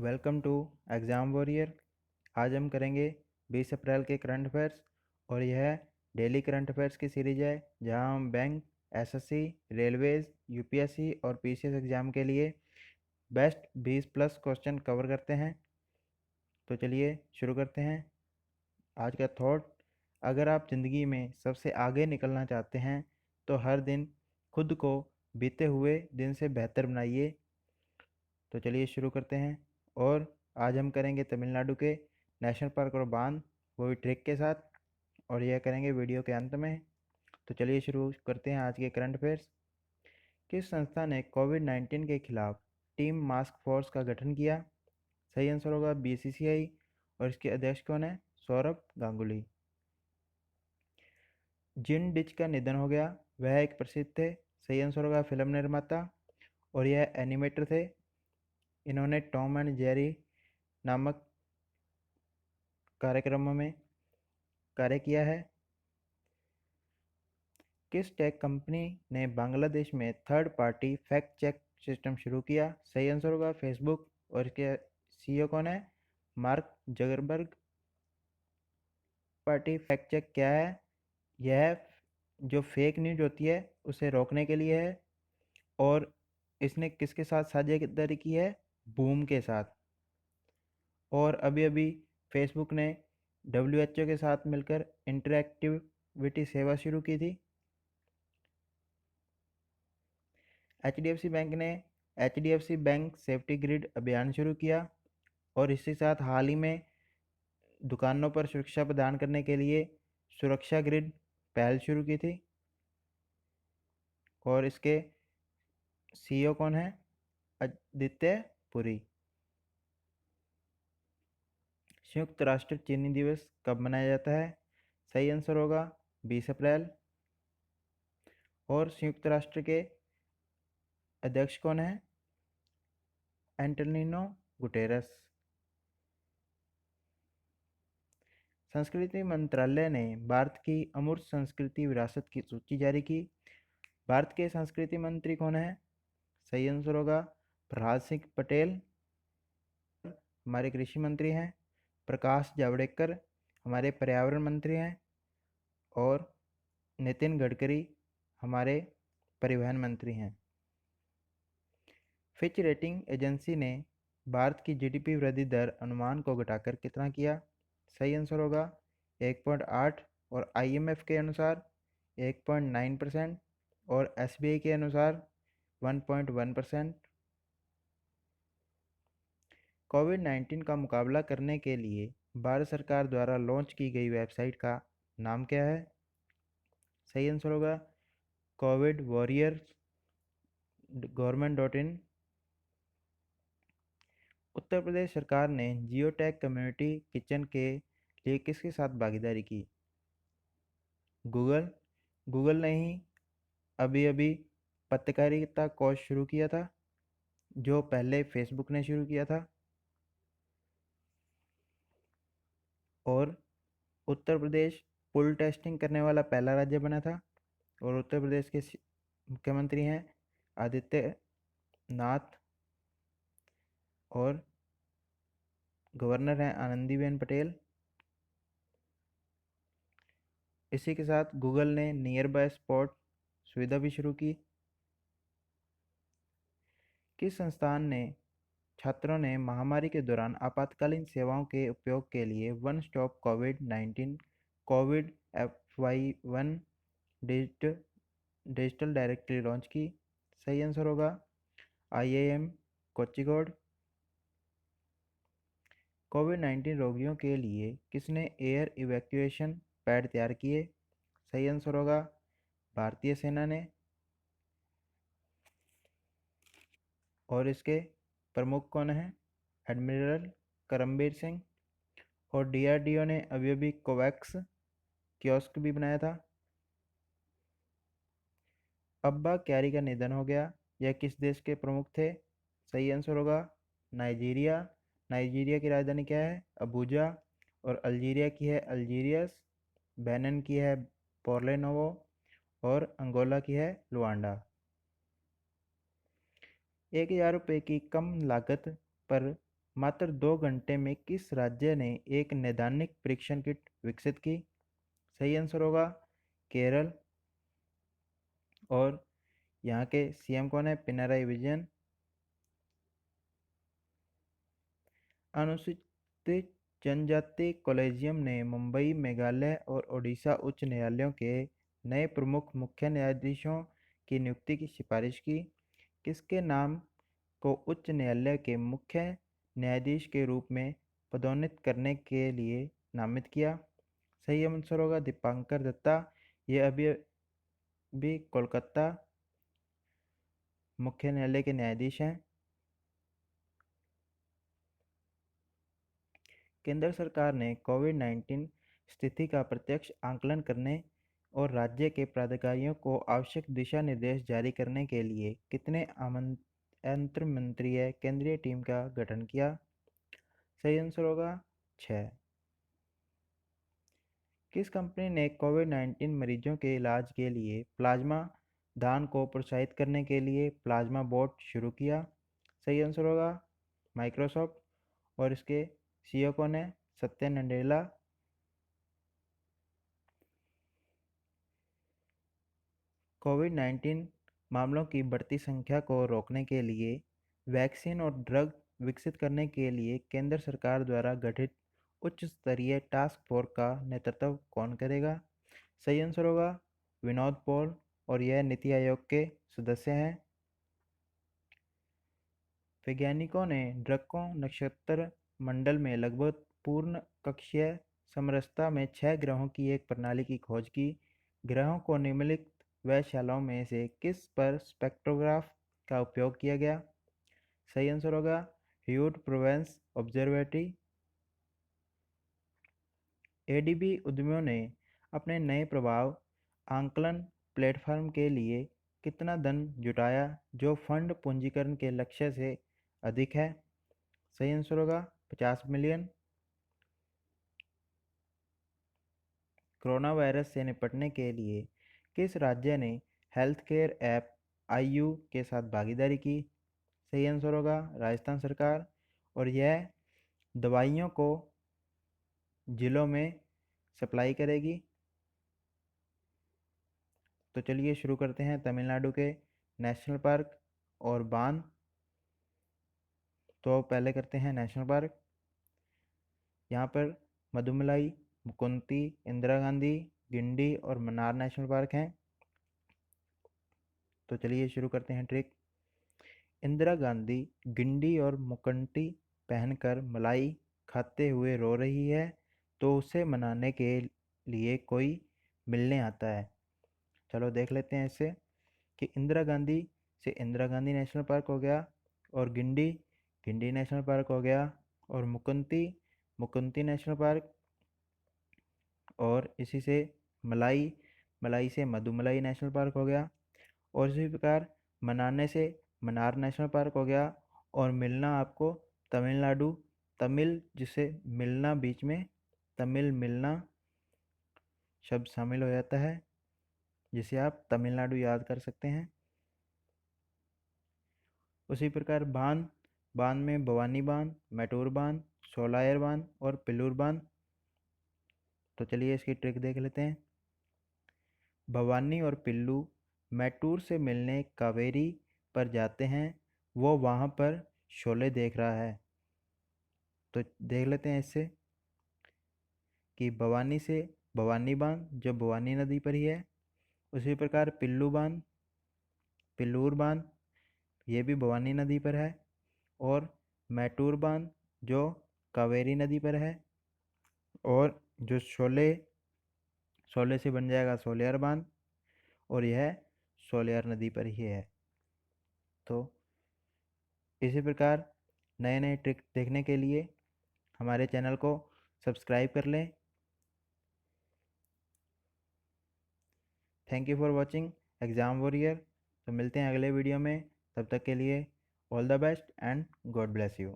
Welcome to exam warrior. आज हम करेंगे 20 अप्रैल के करंट अफेयर्स और यह डेली करंट अफेयर्स की सीरीज है जहां हम बैंक, एसएससी, रेलवेज़, यूपीएससी और पीसीएस एग्ज़ाम के लिए बेस्ट 20 प्लस क्वेश्चन कवर करते हैं। तो चलिए शुरू करते हैं। आज का थॉट: अगर आप ज़िंदगी में सबसे आगे निकलना चाहते हैं तो हर दिन खुद को बीते हुए दिन से बेहतर बनाइए। तो चलिए शुरू करते हैं। और आज हम करेंगे तमिलनाडु के नेशनल पार्क और बांध, वो भी ट्रिक के साथ, और यह करेंगे वीडियो के अंत में। तो चलिए शुरू करते हैं आज के करंट अफेयर्स। किस संस्था ने कोविड-19 के खिलाफ टीम मास्क फोर्स का गठन किया? सही आंसर होगा बीसीसीआई। और इसके अध्यक्ष कौन है? सौरभ गांगुली। जिन डिच का निधन हो गया, वह एक प्रसिद्ध थे। सही आंसर होगा फिल्म निर्माता, और यह एनिमेटर थे। इन्होंने टॉम एंड जेरी नामक कार्यक्रमों में कार्य किया है। किस टेक कंपनी ने बांग्लादेश में third party fact check system शुरू किया? सही आंसर होगा फेसबुक। और इसके सीईओ कौन है? Mark Zuckerberg. Party fact check क्या है? यह जो फेक न्यूज होती है उसे रोकने के लिए है। और इसने किसके साथ साझेदारी की है? बूम के साथ। और अभी अभी फेसबुक ने डब्ल्यूएचओ के साथ मिलकर इंटरएक्टिविटी सेवा शुरू की थी। एचडीएफसी बैंक ने एचडीएफसी बैंक सेफ्टी ग्रिड अभियान शुरू किया। और इसी साथ हाल ही में दुकानों पर सुरक्षा प्रदान करने के लिए सुरक्षा ग्रिड पहल शुरू की थी। और इसके सीईओ कौन है? आदित्य पुरी। संयुक्त राष्ट्र चीनी दिवस कब मनाया जाता है? सही आंसर होगा 20 अप्रैल। और संयुक्त राष्ट्र के अध्यक्ष कौन है? एंटोनिनो गुटेरस। संस्कृति मंत्रालय ने भारत की अमूर्त संस्कृति विरासत की सूची जारी की। भारत के संस्कृति मंत्री कौन है? सही आंसर होगा प्रहलाद सिंह पटेल। हमारे कृषि मंत्री हैं। प्रकाश जावड़ेकर हमारे पर्यावरण मंत्री हैं। और नितिन गडकरी हमारे परिवहन मंत्री हैं। फिच रेटिंग एजेंसी ने भारत की जीडीपी वृद्धि दर अनुमान को घटाकर कितना किया? सही आंसर होगा 1.8। और आईएमएफ के अनुसार 1.9%। और एसबीआई के अनुसार 1.1%। कोविड-19 का मुकाबला करने के लिए भारत सरकार द्वारा लॉन्च की गई वेबसाइट का नाम क्या है? सही आंसर होगा कोविड वॉरियर्स गवर्नमेंट.इन। उत्तर प्रदेश सरकार ने जियोटैक कम्युनिटी किचन के लिए किसके साथ भागीदारी की? गूगल। गूगल ने ही अभी अभी पत्रकारिता कोर्स शुरू किया था, जो पहले फेसबुक ने शुरू किया था। और उत्तर प्रदेश पुल टेस्टिंग करने वाला पहला राज्य बना था। और उत्तर प्रदेश के मुख्यमंत्री हैं आदित्य नाथ। और गवर्नर हैं आनंदीबेन पटेल। इसी के साथ गूगल ने नियर बाय स्पॉट सुविधा भी शुरू की। किस संस्थान ने छात्रों ने महामारी के दौरान आपातकालीन सेवाओं के उपयोग के लिए वन स्टॉप कोविड-19 COVID FY1 digital directory launch की? सही आंसर होगा IIM कोच्चिकोड। कोविड-19 रोगियों के लिए किसने एयर इवैक्यूएशन पैड तैयार किए? सही आंसर होगा भारतीय सेना ने। और इसके प्रमुख कौन हैं? एडमिरल करमबीर सिंह। और डीआरडीओ ने अभी अभी कोवैक्स कियोस्क भी बनाया था। अब्बा क्यारी का निधन हो गया, यह किस देश के प्रमुख थे? सही आंसर होगा नाइजीरिया। नाइजीरिया की राजधानी क्या है? अबूजा। और अल्जीरिया की है अल्जीरियस। बेनिन की है पोर्ले-नोवो। और अंगोला की है लुआंडा। 1000 रुपये की कम लागत पर मात्र 2 घंटे में किस राज्य ने एक नैदानिक परीक्षण किट विकसित की? सही आंसर होगा केरल। और यहाँ के सीएम कौन है? पिनराई विजयन। अनुसूचित जनजाति कॉलेजियम ने मुंबई, मेघालय और ओडिशा उच्च न्यायालयों के नए प्रमुख मुख्य न्यायाधीशों की नियुक्ति की सिफारिश की। किसके नाम को उच्च न्यायालय के मुख्य न्यायाधीश के रूप में पदोन्नत करने के लिए नामित किया? सही आंसर होगा दीपांकर दत्ता। ये अभी भी कोलकाता मुख्य न्यायालय के न्यायाधीश हैं। केंद्र सरकार ने कोविड-19 स्थिति का प्रत्यक्ष आकलन करने और राज्य के प्राधिकारियों को आवश्यक दिशा निर्देश जारी करने के लिए कितने अंतर्मंत्रीय केंद्रीय टीम का गठन किया? सही आंसर होगा 6। किस कंपनी ने कोविड-19 मरीजों के इलाज के लिए प्लाज्मा दान को प्रोत्साहित करने के लिए प्लाज्मा बोट शुरू किया? सही आंसर होगा माइक्रोसॉफ्ट। और इसके सीईओ कौन है? सत्या नडेला। कोविड-19 मामलों की बढ़ती संख्या को रोकने के लिए वैक्सीन और ड्रग विकसित करने के लिए केंद्र सरकार द्वारा गठित उच्च स्तरीय टास्क फोर्स का नेतृत्व कौन करेगा? सही आंसर होगा विनोद पॉल। और यह नीति आयोग के सदस्य हैं। वैज्ञानिकों ने ड्रैको नक्षत्र मंडल में लगभग पूर्ण कक्षीय समरसता में 6 ग्रहों की एक प्रणाली की खोज की। ग्रहों को निम्नलिखित वेधशालाओं में से किस पर स्पेक्ट्रोग्राफ का उपयोग किया गया? सही आंसर होगा ह्यूट प्रोवेंस ऑब्जर्वेटरी। एडीबी उद्यमियों ने अपने नए प्रभाव आंकलन प्लेटफॉर्म के लिए कितना धन जुटाया जो फंड पूंजीकरण के लक्ष्य से अधिक है? सही आंसर होगा 50 मिलियन। कोरोना वायरस से निपटने के लिए किस राज्य ने हेल्थ केयर ऐप आईयू के साथ भागीदारी की? सही आंसर होगा राजस्थान सरकार। और यह दवाइयों को जिलों में सप्लाई करेगी। तो चलिए शुरू करते हैं तमिलनाडु के नेशनल पार्क और बांध। तो पहले करते हैं नेशनल पार्क। यहाँ पर मदुमलाई, मुकुंती, इंदिरा गांधी, गिंडी और मन्नार नेशनल पार्क हैं। तो चलिए शुरू करते हैं ट्रिक। इंदिरा गांधी गिंडी और मुकुंती पहनकर मलाई खाते हुए रो रही है तो उसे मनाने के लिए कोई मिलने आता है। चलो देख लेते हैं इससे कि इंदिरा गांधी से इंदिरा गांधी नेशनल पार्क हो गया, और गिंडी गिंडी नेशनल पार्क हो गया, और मुकुंती मुकुंती नेशनल पार्क, और इसी से मलाई मलाई से मधुमलाई नेशनल पार्क हो गया, और इसी प्रकार मनाने से मनार नेशनल पार्क हो गया, और मिलना आपको तमिलनाडु तमिल जिसे मिलना बीच में तमिल मिलना शब्द शामिल हो जाता है जिसे आप तमिलनाडु याद कर सकते हैं। उसी प्रकार बांध बांध में भवानी बांध, मैटूर बांध, शोलायर बांध और पिल्लूर बांध। तो चलिए इसकी ट्रिक देख लेते हैं। भवानी और पिल्लू मैटूर से मिलने कावेरी पर जाते हैं, वो वहाँ पर शोले देख रहा है। तो देख लेते हैं इससे कि भवानी से भवानी बांध जो भवानी नदी पर ही है। उसी प्रकार पिल्लू बांध पिल्लूर बांध ये भी भवानी नदी पर है, और मैटूर बांध जो कावेरी नदी पर है, और जो शोले शोले से बन जाएगा शोलियर बांध, और यह शोलियर नदी पर ही है। तो इसी प्रकार नए नए ट्रिक देखने के लिए हमारे चैनल को सब्सक्राइब कर लें। Thank you for watching exam warrior. तो मिलते हैं अगले वीडियो में, तब तक के लिए all the best and God bless you.